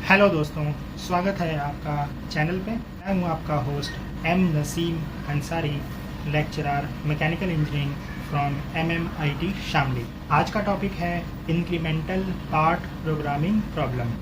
Hello दोस्तों, स्वागत है आपका चैनल पे। मैं हूँ आपका host M Naseem Ansari, lecturer mechanical engineering from MMIT Shamli. आज का टॉपिक है इंक्रीमेंटल पार्ट प्रोग्रामिंग प्रॉब्लम।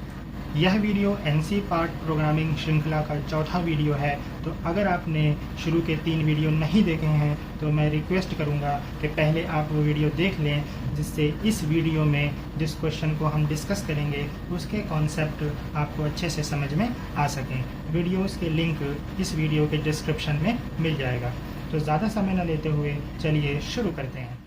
यह वीडियो NC पार्ट प्रोग्रामिंग श्रृंखला का चौथा वीडियो है। तो अगर आपने शुरू के 3 वीडियो नहीं देखे हैं तो मैं रिक्वेस्ट करूंगा कि पहले आप वो वीडियो देख लें, जिससे इस वीडियो में जिस क्वेश्चन को हम डिस्कस करेंगे उसके कॉन्सेप्ट आपको अच्छे से समझ में आ सकें। वीडियोस के लिंक इस वीडियो के डिस्क्रिप्शन में मिल जाएगा। तो ज़्यादा समय न लेते हुए चलिए शुरू करते हैं।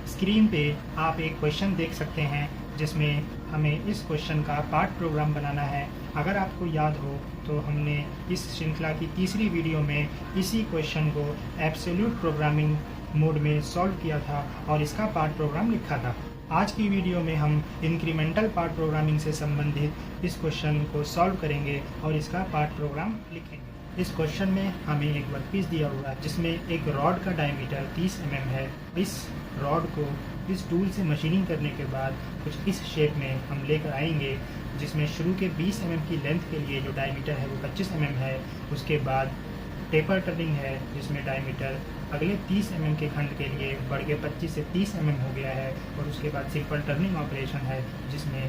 स्क्रीन पे आप एक क्वेश्चन देख सकते हैं जिसमें हमें इस क्वेश्चन का पार्ट प्रोग्राम बनाना है। अगर आपको याद हो तो हमने इस श्रृंखला की तीसरी वीडियो में इसी क्वेश्चन को एब्सोल्यूट प्रोग्रामिंग मोड में सॉल्व किया था और इसका पार्ट प्रोग्राम लिखा था। आज की वीडियो में हम इंक्रीमेंटल पार्ट प्रोग्रामिंग से संबंधित इस क्वेश्चन को सॉल्व करेंगे और इसका पार्ट प्रोग्राम लिखेंगे। इस क्वेश्चन में हमें एक वर्कपीस दिया हुआ है जिसमें एक रॉड का डायमीटर 30 mm है। इस रॉड को इस टूल से मशीनिंग करने के बाद कुछ इस शेप में हम लेकर आएंगे, जिसमें शुरू के 20 mm की लेंथ के लिए जो डायमीटर है वो 25 mm है। उसके बाद टेपर टर्निंग है जिसमें डायमीटर अगले 30 mm के खंड के लिए बढ़ के 25 से 30 mm हो गया है। और उसके बाद सिंपल टर्निंग ऑपरेशन है जिसमें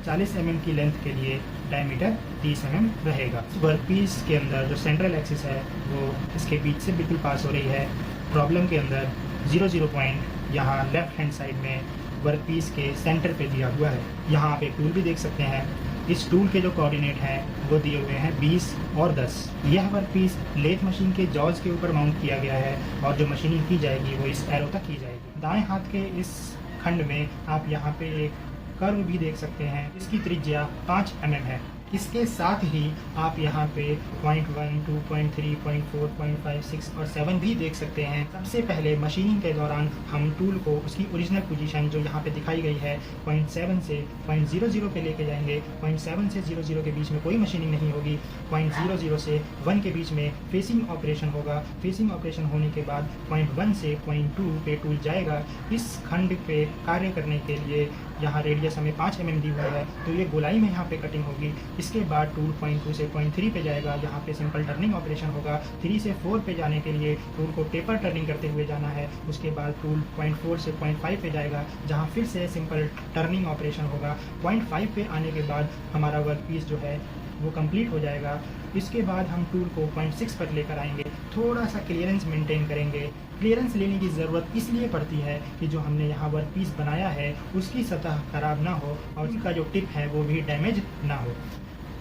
40 mm की लेंथ के लिए डायमीटर 30 mm रहेगा। वर्कपीस के अंदर जो सेंट्रल एक्सिस है वो इसके बीच से बिल्कुल पास हो रही है। प्रॉब्लम के अंदर 0 पॉइंट यहाँ लेफ्ट हैंड साइड में वर्कपीस के सेंटर पे दिया हुआ है। यहाँ आप एक टूल भी देख सकते हैं। इस टूल के जो कोऑर्डिनेट हैं वो दिए हुए हैं 20 और 10। यह वर्कपीस लेथ मशीन के जॉज के ऊपर माउंट किया गया है और जो मशीनिंग की जाएगी वो इस एरो तक की जाएगी। दाएं हाथ के इस खंड में आप यहाँ पे एक कर्व भी देख सकते हैं। इसकी त्रिज्या 5 mm है। इसके साथ ही आप यहाँ पे 0.1, 2.3, 0.4, 0.5, 6 और 7 भी देख सकते हैं। सबसे पहले मशीनिंग के दौरान हम टूल को उसकी ओरिजिनल पोजीशन जो यहाँ पे दिखाई गई है 0.7 से 0.00 पे लेके जाएंगे। 0.7 से 00 के बीच में कोई मशीनिंग नहीं होगी। 0.00 से 1 के बीच में फेसिंग ऑपरेशन होगा। फेसिंग ऑपरेशन होने के बाद 0.1 से 0.2 पे टूल जाएगा। इस खंड पे कार्य करने के लिए यहाँ रेडियस हमें 5 mm दी हुई है, तो ये गोलाई में यहाँ पे कटिंग होगी। इसके बाद टूल 0.2 से 0.3 पे जाएगा, जहाँ पे सिंपल टर्निंग ऑपरेशन होगा। 3 से 4 पे जाने के लिए टूल को टेपर टर्निंग करते हुए जाना है। उसके बाद टूल 0.4 से 0.5 पे जाएगा, जहाँ फिर से सिंपल टर्निंग ऑपरेशन होगा। 0.5 पे आने के बाद हमारा वर्कपीस जो है वो कंप्लीट हो जाएगा। इसके बाद हम टूल को 0.6 पर लेकर आएंगे। थोड़ा सा क्लियरेंस मेंटेन करेंगे। क्लियरेंस लेने की ज़रूरत इसलिए पड़ती है कि जो हमने यहाँ वर्कपीस बनाया है उसकी सतह खराब ना हो और उसका जो टिप है वो भी डैमेज ना हो।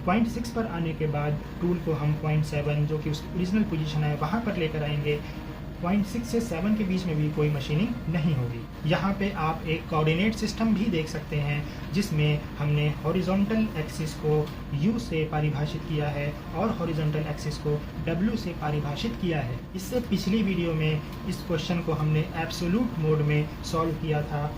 0.6 पर आने के बाद टूल को हम 0.7 जो कि उसकी ओरिजिनल पोजीशन है वहाँ पर लेकर आएंगे। 0.6 से 7 के बीच में भी कोई मशीनिंग नहीं होगी। यहाँ पे आप एक कोऑर्डिनेट सिस्टम भी देख सकते हैं जिसमें हमने हॉरिजॉन्टल एक्सिस को U से परिभाषित किया है और हॉरिजॉन्टल एक्सिस को W से परिभाषित किया है। इससे पिछली वीडियो में इस क्वेश्चन को हमने एब्सोल्यूट मोड में सॉल्व किया था,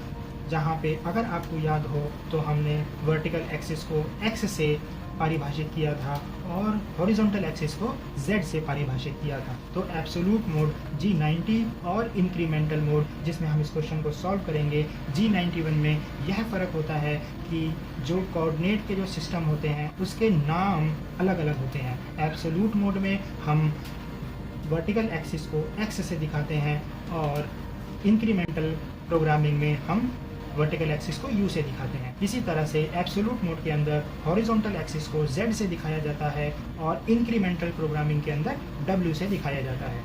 जहाँ पे अगर आपको याद हो तो हमने वर्टिकल एक्सिस को X से परिभाषित किया था और हॉरिजॉन्टल एक्सिस को Z से परिभाषित किया था। तो एब्सोल्यूट मोड G90 और इंक्रीमेंटल मोड जिसमें हम इस क्वेश्चन को सॉल्व करेंगे G91 में यह फ़र्क होता है कि जो कोऑर्डिनेट के जो सिस्टम होते हैं उसके नाम अलग अलग होते हैं। एब्सोल्यूट मोड में हम वर्टिकल एक्सिस को X से दिखाते हैं और इंक्रीमेंटल प्रोग्रामिंग में हम वर्टिकल एक्सिस को U से दिखाते हैं। इसी तरह से एब्सोल्यूट मोड के अंदर हॉरिजॉन्टल एक्सिस को Z से दिखाया जाता है और इंक्रीमेंटल प्रोग्रामिंग के अंदर W से दिखाया जाता है।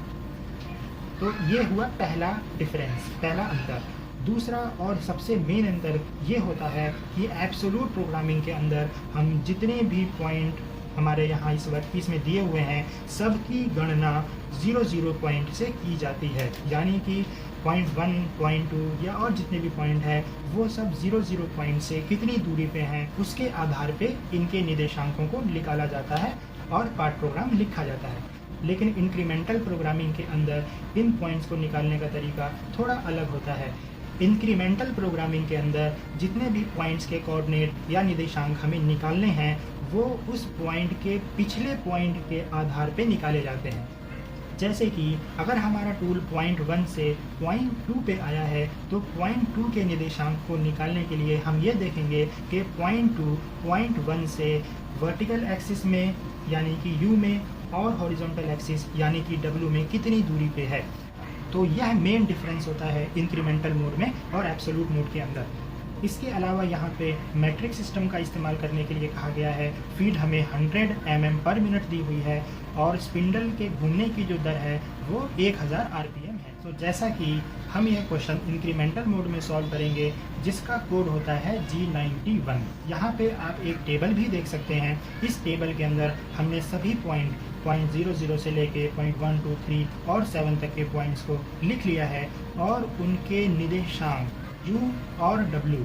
तो ये हुआ पहला डिफरेंस, पहला अंतर। दूसरा और सबसे मेन अंतर ये होता है कि एब्सोल्यूट प्रोग्रामिंग के अंदर हम जितने भी पॉइंट हमारे यहाँ इस वर्कपीस में दिए हुए हैं सबकी गणना 0 पॉइंट से की जाती है। यानी कि 0.1, 0.2 या और जितने भी पॉइंट हैं वो सब 0 पॉइंट से कितनी दूरी पे हैं उसके आधार पे इनके निर्देशांकों को निकाला जाता है और पार्ट प्रोग्राम लिखा जाता है। लेकिन इंक्रीमेंटल प्रोग्रामिंग के अंदर इन पॉइंट्स को निकालने का तरीका थोड़ा अलग होता है। इंक्रीमेंटल प्रोग्रामिंग के अंदर जितने भी पॉइंट्स के कोऑर्डिनेट या निर्देशांक हमें निकालने हैं वो उस पॉइंट के पिछले पॉइंट के आधार पे निकाले जाते हैं। जैसे कि अगर हमारा टूल पॉइंट 1 से पॉइंट 2 पे आया है तो पॉइंट 2 के निर्देशांक को निकालने के लिए हम ये देखेंगे कि पॉइंट 2 पॉइंट 1 से वर्टिकल एक्सिस में यानी कि U में और हॉरिजॉन्टल एक्सिस यानी कि W में कितनी दूरी पे है। तो यह मेन डिफरेंस होता है इंक्रीमेंटल मोड में और एब्सोल्यूट मोड के अंदर। इसके अलावा यहाँ पे मैट्रिक सिस्टम का इस्तेमाल करने के लिए कहा गया है। फीड हमें 100 mm पर मिनट दी हुई है और स्पिंडल के घूमने की जो दर है वो 1000 RPM है। तो जैसा कि हम यह क्वेश्चन इंक्रीमेंटल मोड में सॉल्व करेंगे जिसका कोड होता है G91। यहाँ पे आप एक टेबल भी देख सकते हैं। इस टेबल के अंदर हमने सभी पॉइंट 00 से लेके पॉइंट 1, 2, 3 और 7 तक के पॉइंट्स को लिख लिया है और उनके निर्देशांक U और W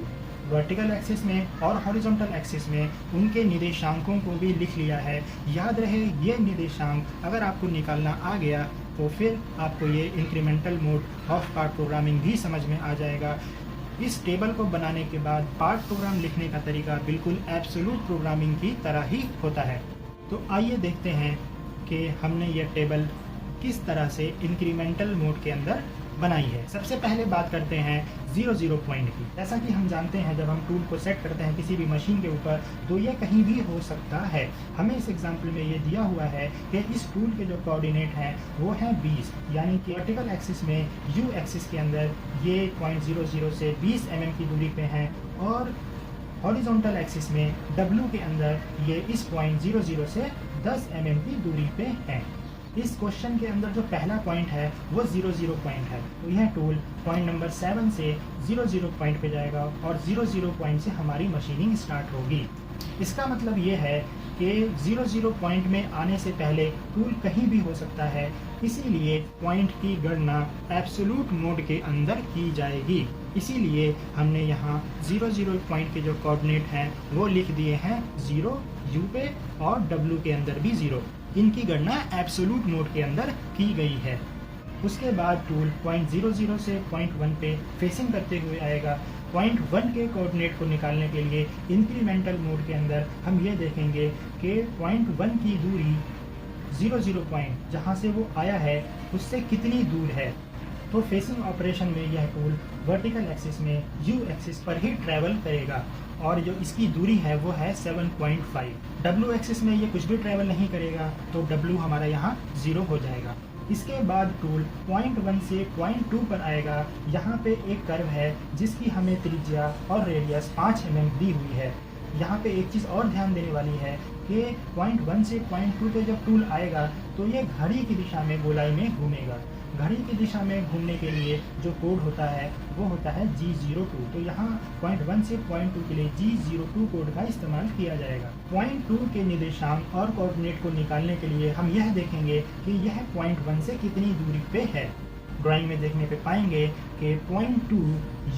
वर्टिकल एक्सिस में और हॉरिजॉन्टल एक्सिस में उनके निर्देशांकों को भी लिख लिया है। याद रहे ये निर्देशांक अगर आपको निकालना आ गया तो फिर आपको ये incremental mode of part programming भी समझ में आ जाएगा। इस टेबल को बनाने के बाद पार्ट प्रोग्राम लिखने का तरीका बिल्कुल एब्सोल्यूट प्रोग्रामिंग की तरह ही होता है। तो आइए देखते हैं कि हमने ये टेबल किस तरह से इंक्रीमेंटल मोड के अंदर बनाई है। सबसे पहले बात करते हैं 00 पॉइंट की। जैसा कि हम जानते हैं जब हम टूल को सेट करते हैं किसी भी मशीन के ऊपर तो ये कहीं भी हो सकता है। हमें इस एग्जांपल में ये दिया हुआ है कि इस टूल के जो कोऑर्डिनेट हैं वो हैं 20, यानी कि वर्टिकल एक्सिस में U एक्सिस के अंदर ये पॉइंट 00 से 20 mm की दूरी पे हैं और हॉरिजॉन्टल एक्सिस में W के अंदर ये इस पॉइंट 00 से 10 mm की दूरी पे हैं। इस क्वेश्चन के अंदर जो पहला पॉइंट है वो 00 पॉइंट है। तो यह टूल पॉइंट नंबर 7 से 00 पॉइंट पे जाएगा और 00 पॉइंट से हमारी मशीनिंग स्टार्ट होगी। इसका मतलब ये है कि 00 पॉइंट में आने से पहले टूल कहीं भी हो सकता है, इसीलिए पॉइंट की गणना एब्सोल्यूट मोड के अंदर की जाएगी। इसीलिए हमने यहाँ 00 पॉइंट के जो कोऑर्डिनेट हैं वो लिख दिए हैं 0 U पे और W के अंदर भी 0। इनकी गणना एब्सोल्यूट मोड के अंदर की गई है। उसके बाद टूल पॉइंट 00 से पॉइंट 1 पे फेसिंग करते हुए आएगा। पॉइंट 1 के कोऑर्डिनेट को निकालने के लिए इंक्रीमेंटल मोड के अंदर हम ये देखेंगे कि पॉइंट 1 की दूरी 00 पॉइंट जहाँ से वो आया है उससे कितनी दूर है। तो फेसिंग ऑपरेशन में यह टूल वर्टिकल एक्सिस में U एक्सिस पर ही ट्रैवल करेगा और जो इसकी दूरी है वो है 7.5। W एक्सिस में ये कुछ भी ट्रैवल नहीं करेगा तो W हमारा यहाँ 0 हो जाएगा। इसके बाद टूल पॉइंट 1 से पॉइंट 2 पर आएगा। यहाँ पे एक कर्व है जिसकी हमें त्रिज्या और रेडियस 5 mm दी हुई है। यहाँ पे एक चीज़ और ध्यान देने वाली है कि पॉइंट 1 से पॉइंट 2 पे जब टूल आएगा तो ये घड़ी की दिशा में गोलाई में घूमेगा। घड़ी की दिशा में घूमने के लिए जो कोड होता है वो होता है G02। तो यहाँ पॉइंट 1 से पॉइंट 2 के लिए G02 कोड का इस्तेमाल किया जाएगा। पॉइंट 2 के निर्देशांक और कोऑर्डिनेट को निकालने के लिए हम यह देखेंगे कि यह पॉइंट 1 से कितनी दूरी पे है। ड्राइंग में देखने पे पाएंगे कि पॉइंट 2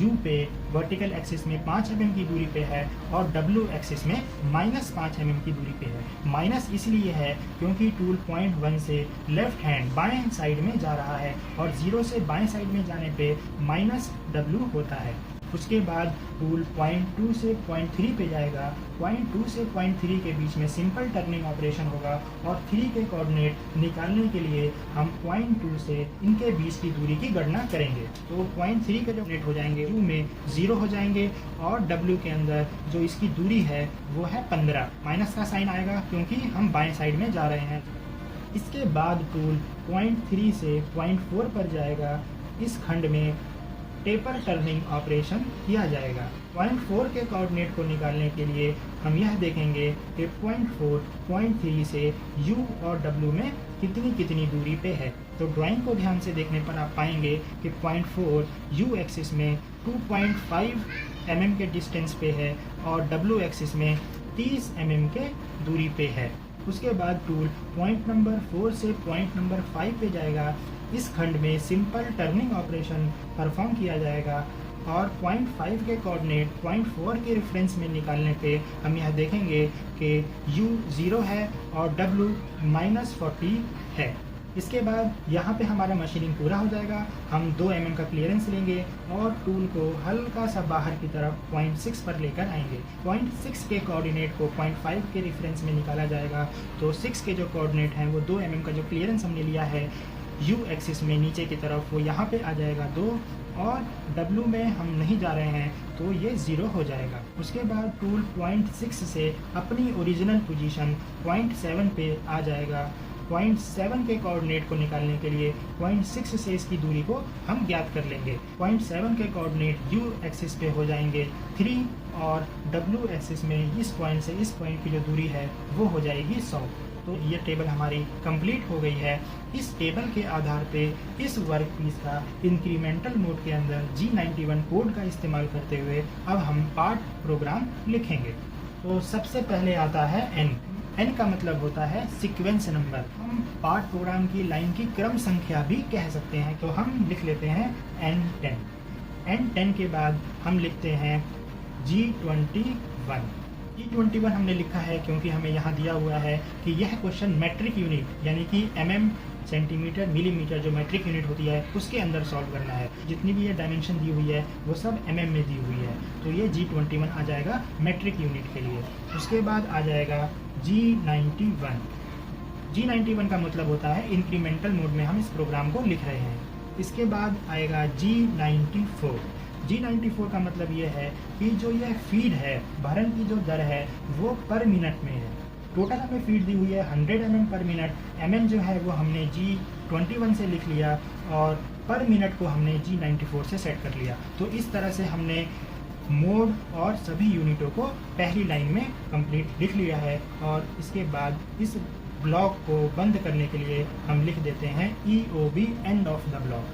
U पे वर्टिकल एक्सिस में 5 mm की दूरी पे है और W एक्सिस में -5 mm की दूरी पे है। माइनस इसलिए है क्योंकि टूल पॉइंट 1 से लेफ्ट हैंड बाएं साइड में जा रहा है और 0 से बाएं साइड में जाने पे -W होता है। उसके बाद टूल पॉइंट 2 से पॉइंट 3 पे जाएगा। पॉइंट 2 से पॉइंट 3 के बीच में सिंपल टर्निंग ऑपरेशन होगा और 3 के कोऑर्डिनेट निकालने के लिए हम पॉइंट 2 से इनके बीच की दूरी की गणना करेंगे। तो पॉइंट 3 के जो कोऑर्डिनेट हो जाएंगे U में 0 हो जाएंगे और W के अंदर जो इसकी दूरी है वो है 15। माइनस का साइन आएगा क्योंकि हम बाएं साइड में जा रहे हैं। इसके बाद टूल पॉइंट 3 से पॉइंट 4 पर जाएगा। इस खंड में टेपर टर्निंग ऑपरेशन किया जाएगा। पॉइंट 4 के कोऑर्डिनेट को निकालने के लिए हम यह देखेंगे कि पॉइंट 4 पॉइंट 3 से U और W में कितनी दूरी पे है। तो ड्राइंग को ध्यान से देखने पर आप पाएंगे कि पॉइंट 4 U एक्सिस में 2.5 mm के डिस्टेंस पे है और W एक्सिस में 30 mm के दूरी पे है। उसके बाद टूल पॉइंट नंबर 4 से पॉइंट नंबर 5 पे जाएगा। इस खंड में सिंपल टर्निंग ऑपरेशन परफॉर्म किया जाएगा और पॉइंट 5 के कोऑर्डिनेट पॉइंट 4 के रेफरेंस में निकालने पे हम यह देखेंगे कि U 0 है और W -40 है। इसके बाद यहाँ पे हमारा मशीनिंग पूरा हो जाएगा। हम 2 mm का क्लियरेंस लेंगे और टूल को हल्का सा बाहर की तरफ पॉइंट 6 पर लेकर आएंगे। पॉइंट 6 के कोऑर्डिनेट को पॉइंट 5 के रेफरेंस में निकाला जाएगा। तो 6 के जो कोऑर्डिनेट हैं वो 2 mm का जो क्लियरेंस हमने लिया है यू एक्सिस में नीचे की तरफ वो यहाँ पे आ जाएगा 2, और W में हम नहीं जा रहे हैं तो ये 0 हो जाएगा। उसके बाद टूल पॉइंट 6 से अपनी ओरिजिनल पोजीशन पॉइंट 7 पे आ जाएगा। पॉइंट 7 के कोऑर्डिनेट को निकालने के लिए पॉइंट 6 से इसकी दूरी को हम ज्ञात कर लेंगे। पॉइंट 7 के कोऑर्डिनेट यू एक्सिस पे हो जाएंगे 3, और W एक्सिस में इस पॉइंट से इस पॉइंट की जो दूरी है वो हो जाएगी 100। तो ये टेबल हमारी कंप्लीट हो गई है। इस टेबल के आधार पे इस वर्क पीस का इंक्रीमेंटल मोड के अंदर G91 कोड का इस्तेमाल करते हुए अब हम पार्ट प्रोग्राम लिखेंगे। तो सबसे पहले आता है N का मतलब होता है सीक्वेंस नंबर। हम पार्ट प्रोग्राम की लाइन की क्रम संख्या भी कह सकते हैं। तो हम लिख लेते हैं N10 के बाद हम लिखते हैं G21। G21 हमने लिखा है क्योंकि हमें यहाँ दिया हुआ है कि यह क्वेश्चन मैट्रिक यूनिट यानी कि mm, सेंटीमीटर, मिलीमीटर जो मैट्रिक यूनिट होती है उसके अंदर सॉल्व करना है। जितनी भी ये डायमेंशन दी हुई है वो सब mm में दी हुई है। तो ये G21 आ जाएगा मैट्रिक यूनिट के लिए। उसके बाद आ जाएगा G91 का मतलब होता है इंक्रीमेंटल मोड में हम इस प्रोग्राम को लिख रहे हैं। इसके बाद आएगा G94 का मतलब ये है कि जो यह फीड है, भरण की जो दर है वो पर मिनट में है। टोटल हमें फीड दी हुई है 100 mm पर मिनट। mm जो है वो हमने G21 से लिख लिया और पर मिनट को हमने G94 से सेट कर लिया। तो इस तरह से हमने मोड और सभी यूनिटों को पहली लाइन में कंप्लीट लिख लिया है। और इसके बाद इस ब्लॉक को बंद करने के लिए हम लिख देते हैं EOB end of the block.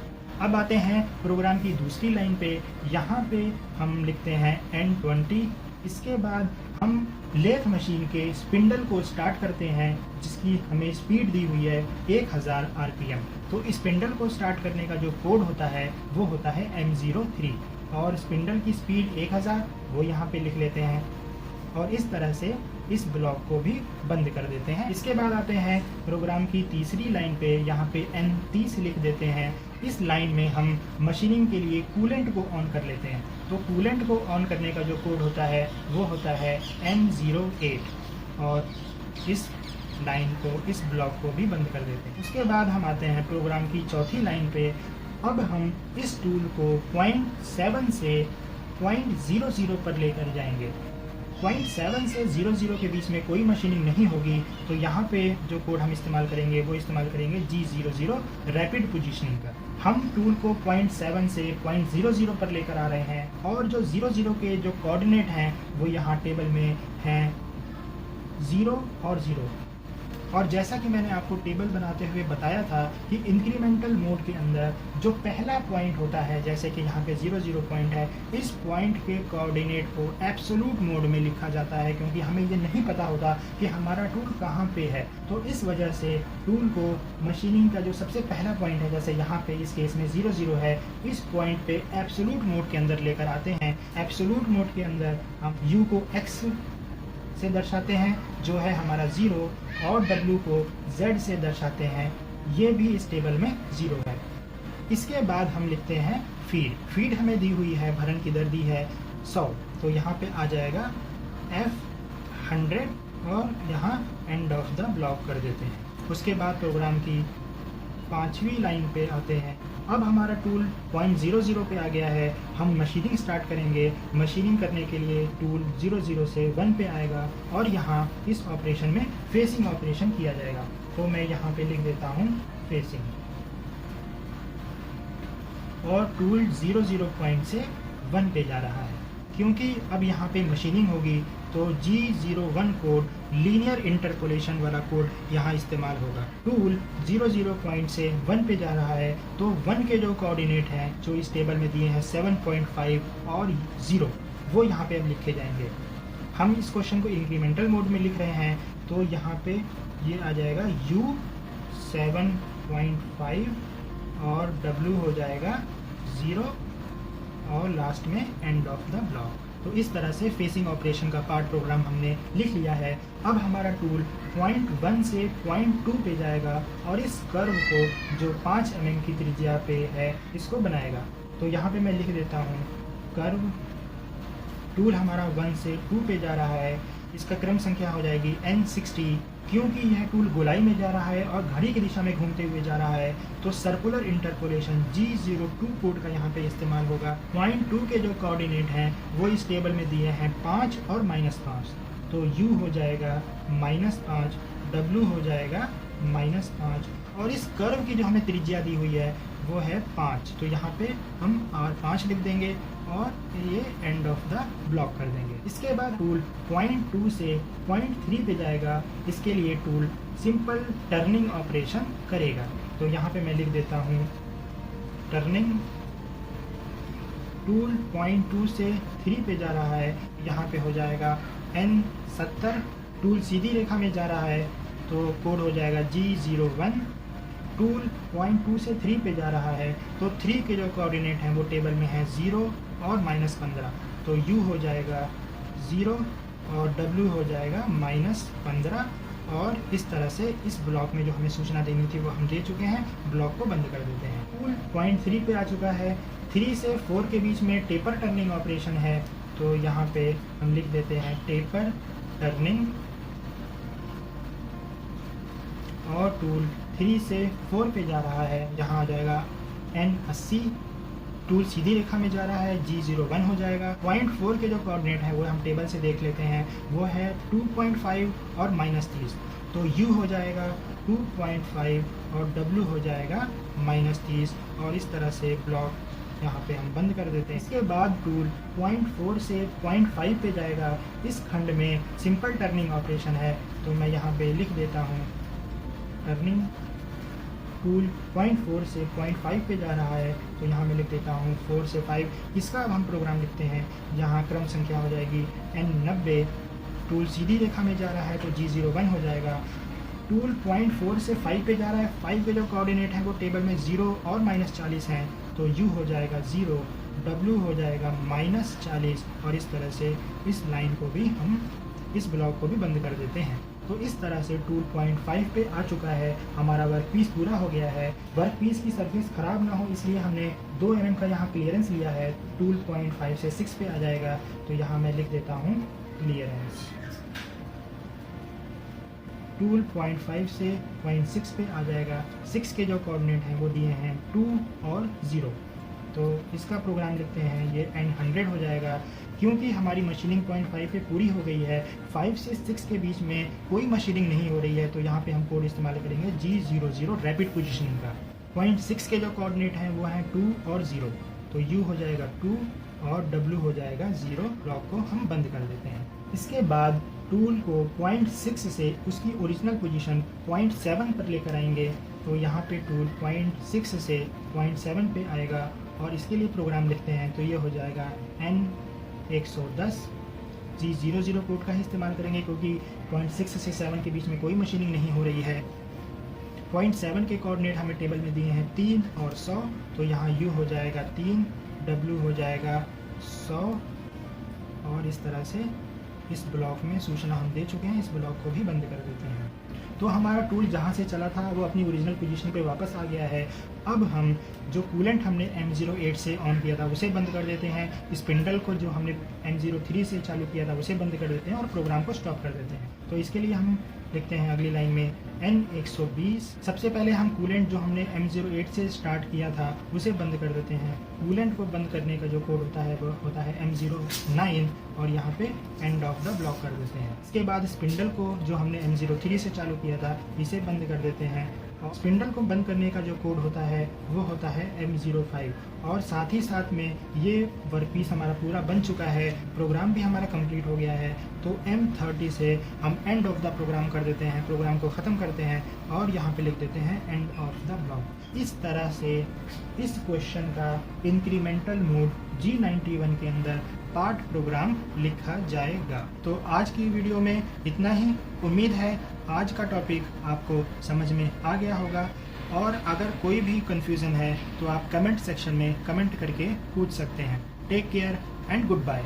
अब आते हैं प्रोग्राम की दूसरी लाइन पे। यहाँ पे हम लिखते हैं N20। इसके बाद हम लेथ मशीन के स्पिंडल को स्टार्ट करते हैं जिसकी हमें स्पीड दी हुई है 1000 RPM। तो स्पिंडल को स्टार्ट करने का जो कोड होता है वो होता है M03, और स्पिंडल की स्पीड 1000 वो यहाँ पे लिख लेते हैं। और इस तरह से इस ब्लॉक को भी बंद कर देते हैं। इसके बाद आते हैं प्रोग्राम की तीसरी लाइन पे। यहाँ पे N30 लिख देते हैं। इस लाइन में हम मशीनिंग के लिए कूलेंट को ऑन कर लेते हैं। तो कूलेंट को ऑन करने का जो कोड होता है वो होता है N08, और इस लाइन को, इस ब्लॉक को भी बंद कर देते हैं। उसके बाद हम आते हैं प्रोग्राम की चौथी लाइन पे। अब हम इस टूल को पॉइंट 7 से पॉइंट 00 पर लेकर जाएंगे। पॉइंट 7 से 00 के बीच में कोई मशीनिंग नहीं होगी। तो यहाँ पे जो कोड हम इस्तेमाल करेंगे वो इस्तेमाल करेंगे G00 रैपिड पोजीशनिंग का। हम टूल को पॉइंट 7 से पॉइंट 00 पर लेकर आ रहे हैं, और जो 00 के जो कोऑर्डिनेट हैं वो यहाँ टेबल में हैं 0 और 0। और जैसा कि मैंने आपको टेबल बनाते हुए बताया था कि इंक्रीमेंटल मोड के अंदर जो पहला पॉइंट होता है, जैसे कि यहाँ पे 00 पॉइंट है, इस पॉइंट के कोऑर्डिनेट को एब्सोल्यूट मोड में लिखा जाता है क्योंकि हमें ये नहीं पता होता कि हमारा टूल कहाँ पे है। तो इस वजह से टूल को मशीनिंग का जो सबसे पहला पॉइंट है, जैसे यहाँ पे इस केस में 00 है, इस पॉइंट पे एब्सोल्यूट मोड के अंदर लेकर आते हैं। एब्सोल्यूट मोड के अंदर हम U को X से दर्शाते हैं जो है हमारा 0, और W को Z से दर्शाते हैं, ये भी इस टेबल में 0 है। इसके बाद हम लिखते हैं फीड हमें दी हुई है, भरण की दर दी है 100। तो यहाँ पे आ जाएगा F100, और यहाँ एंड ऑफ द ब्लॉक कर देते हैं। उसके बाद प्रोग्राम की 5वीं लाइन पे आते हैं। अब हमारा टूल पॉइंट 00 पे आ गया है। हम मशीनिंग स्टार्ट करेंगे। मशीनिंग करने के लिए टूल 00 से 1 पे आएगा, और यहाँ इस ऑपरेशन में फेसिंग ऑपरेशन किया जाएगा। तो मैं यहाँ पे लिख देता हूँ फेसिंग, और टूल 00 पॉइंट से 1 पे जा रहा है। क्योंकि अब यहाँ पे मशीनिंग होगी तो G01 कोड, लीनियर इंटरपोलेशन वाला कोड यहाँ इस्तेमाल होगा। टूल 00 पॉइंट से 1 पे जा रहा है, तो 1 के जो कोऑर्डिनेट हैं जो इस टेबल में दिए हैं 7.5 और 0, वो यहाँ पे अब लिखे जाएंगे। हम इस क्वेश्चन को इंक्रीमेंटल मोड में लिख रहे हैं, तो यहाँ पे ये आ जाएगा U 7.5 और W हो जाएगा 0, और लास्ट में एंड ऑफ द ब्लॉक। तो इस तरह से फेसिंग ऑपरेशन का पार्ट प्रोग्राम हमने लिख लिया है। अब हमारा टूल पॉइंट 1 से पॉइंट 2 पे जाएगा, और इस कर्व को जो 5 mm की त्रिज्या पे है इसको बनाएगा। तो यहाँ पे मैं लिख देता हूँ कर्व। टूल हमारा 1 से 2 पे जा रहा है। इसका क्रम संख्या हो जाएगी N60। क्योंकि यह टूल गोलाई में जा रहा है और घड़ी की दिशा में घूमते हुए जा रहा है, तो सर्कुलर इंटरपोलेशन G02 कोड का यहाँ पे इस्तेमाल होगा। पॉइंट 2 के जो कोऑर्डिनेट हैं वो इस टेबल में दिए हैं 5 और -5, तो U हो जाएगा -5, W हो जाएगा -5, और इस कर्व की जो हमें त्रिज्या दी हुई है वो है 5, तो यहाँ पे हम R5 लिख देंगे और ये एंड ऑफ द ब्लॉक कर देंगे। इसके बाद टूल पॉइंट 2 से पॉइंट 3 पे जाएगा। इसके लिए टूल सिंपल टर्निंग ऑपरेशन करेगा, तो यहाँ पे मैं लिख देता हूँ टर्निंग। टूल पॉइंट 2 से 3 पे जा रहा है, यहाँ पे हो जाएगा N70। टूल सीधी रेखा में जा रहा है तो कोड हो जाएगा G01। टूल पॉइंट 2 से 3 पे जा रहा है तो 3 के जो कोऑर्डिनेट हैं वो टेबल में है 0 और -15, तो U हो जाएगा 0 और W हो जाएगा -15। और इस तरह से इस ब्लॉक में जो हमें सूचना देनी थी वो हम दे चुके हैं। ब्लॉक को बंद कर देते हैं। टूल पॉइंट 3 पे आ चुका है। 3 से 4 के बीच में टेपर टर्निंग ऑपरेशन है, तो यहाँ पे हम लिख देते हैं टेपर टर्निंग। और टूल 3 से 4 पे जा रहा है, यहाँ आ जाएगा N80। टूल सीधी रेखा में जा रहा है, G01 हो जाएगा। पॉइंट 4 के जो कोऑर्डिनेट है वो हम टेबल से देख लेते हैं, वो है 2.5 और -30, तो U हो जाएगा 2.5 और W हो जाएगा -30। और इस तरह से ब्लॉक यहाँ पे हम बंद कर देते हैं। इसके बाद टूल पॉइंट 4 से पॉइंट 5 पे जाएगा। इस खंड में सिंपल टर्निंग ऑपरेशन है, तो मैं यहाँ पे लिख देता हूँ टर्निंग। टूल पॉइंट 4 से पॉइंट 5 पे जा रहा है, तो यहाँ मैं लिख देता हूँ 4 से 5। इसका अब हम प्रोग्राम लिखते हैं, जहाँ क्रम संख्या हो जाएगी N90। टूल सीधी रेखा में जा रहा है तो G01 हो जाएगा। टूल पॉइंट 4 से 5 पे जा रहा है। 5 के जो कोऑर्डिनेट हैं वो टेबल में 0 और -40 हैं, तो U हो जाएगा 0, W हो जाएगा -40। और इस तरह से इस लाइन को भी हम, इस ब्लॉक को भी बंद कर देते हैं। तो इस तरह से टूल पॉइंट 5 पे आ चुका है। हमारा वर्क पीस पूरा हो गया है। वर्क पीस की सरफेस खराब ना हो इसलिए हमने 2 mm का यहाँ क्लियरेंस लिया है। टूल पॉइंट 5 से 6 पे आ जाएगा, तो यहाँ मैं लिख देता हूँ क्लियरेंस। टूल पॉइंट 5 से पॉइंट 6 पे आ जाएगा। 6 के जो कोऑर्डिनेट हैं वो दिए हैं 2 और 0, तो इसका प्रोग्राम लिखते हैं, ये N100 हो जाएगा। क्योंकि हमारी मशीनिंग पॉइंट 5 पे पूरी हो गई है, 5 से 6 के बीच में कोई मशीनिंग नहीं हो रही है, तो यहाँ पे हम कोड इस्तेमाल करेंगे G00 रैपिड पोजीशनिंग का। पॉइंट 6 के जो कोऑर्डिनेट हैं वो हैं 2 और 0, तो U हो जाएगा 2 और W हो जाएगा 0। ब्लॉक को हम बंद कर देते हैं। इसके बाद टूल को पॉइंट 6 से उसकी ओरिजिनल पोजीशन पॉइंट 7 पर लेकर आएंगे, तो यहाँ पे टूल पॉइंट 6 से पॉइंट 7 पे आएगा। और इसके लिए प्रोग्राम लिखते हैं, तो ये हो जाएगा N110। G00 कोड का ही इस्तेमाल करेंगे क्योंकि पॉइंट 6 से 7 के बीच में कोई मशीनिंग नहीं हो रही है। पॉइंट 7 के कोऑर्डिनेट हमें टेबल में दिए हैं 3 और 100, तो यहाँ U हो जाएगा 3, W हो जाएगा 100। और इस तरह से इस ब्लॉक में सूचना हम दे चुके हैं। इस ब्लॉक को भी बंद कर देते हैं। तो हमारा टूल जहाँ से चला था वो अपनी ओरिजिनल पोजीशन पे वापस आ गया है। अब हम जो कूलेंट हमने M08 से ऑन किया था उसे बंद कर देते हैं। स्पिंडल को जो हमने M03 से चालू किया था उसे बंद कर देते हैं और प्रोग्राम को स्टॉप कर देते हैं। तो इसके लिए हम लिखते हैं अगली लाइन में N120। सबसे पहले हम कूलेंट जो हमने M08 से स्टार्ट किया था उसे बंद कर देते हैं। कूलेंट को बंद करने का जो कोड होता है वो होता है M09 और यहाँ पे एंड ऑफ द ब्लॉक कर देते हैं। इसके बाद स्पिंडल को जो हमने M03 से चालू किया था इसे बंद कर देते हैं। और स्पिंडल को बंद करने का जो कोड होता है वो होता है M05। और साथ ही साथ में ये वर्क पीस हमारा पूरा बन चुका है, प्रोग्राम भी हमारा कंप्लीट हो गया है। तो M30 से हम एंड ऑफ द प्रोग्राम कर देते हैं, प्रोग्राम को ख़त्म करते हैं और यहाँ पे लिख देते हैं एंड ऑफ द ब्लॉक। इस तरह से इस क्वेश्चन का इंक्रीमेंटल मोड G91 के अंदर पार्ट प्रोग्राम लिखा जाएगा। तो आज की वीडियो में इतना ही। उम्मीद है आज का टॉपिक आपको समझ में आ गया होगा। और अगर कोई भी कंफ्यूजन है तो आप कमेंट सेक्शन में कमेंट करके पूछ सकते हैं। Take care and good bye.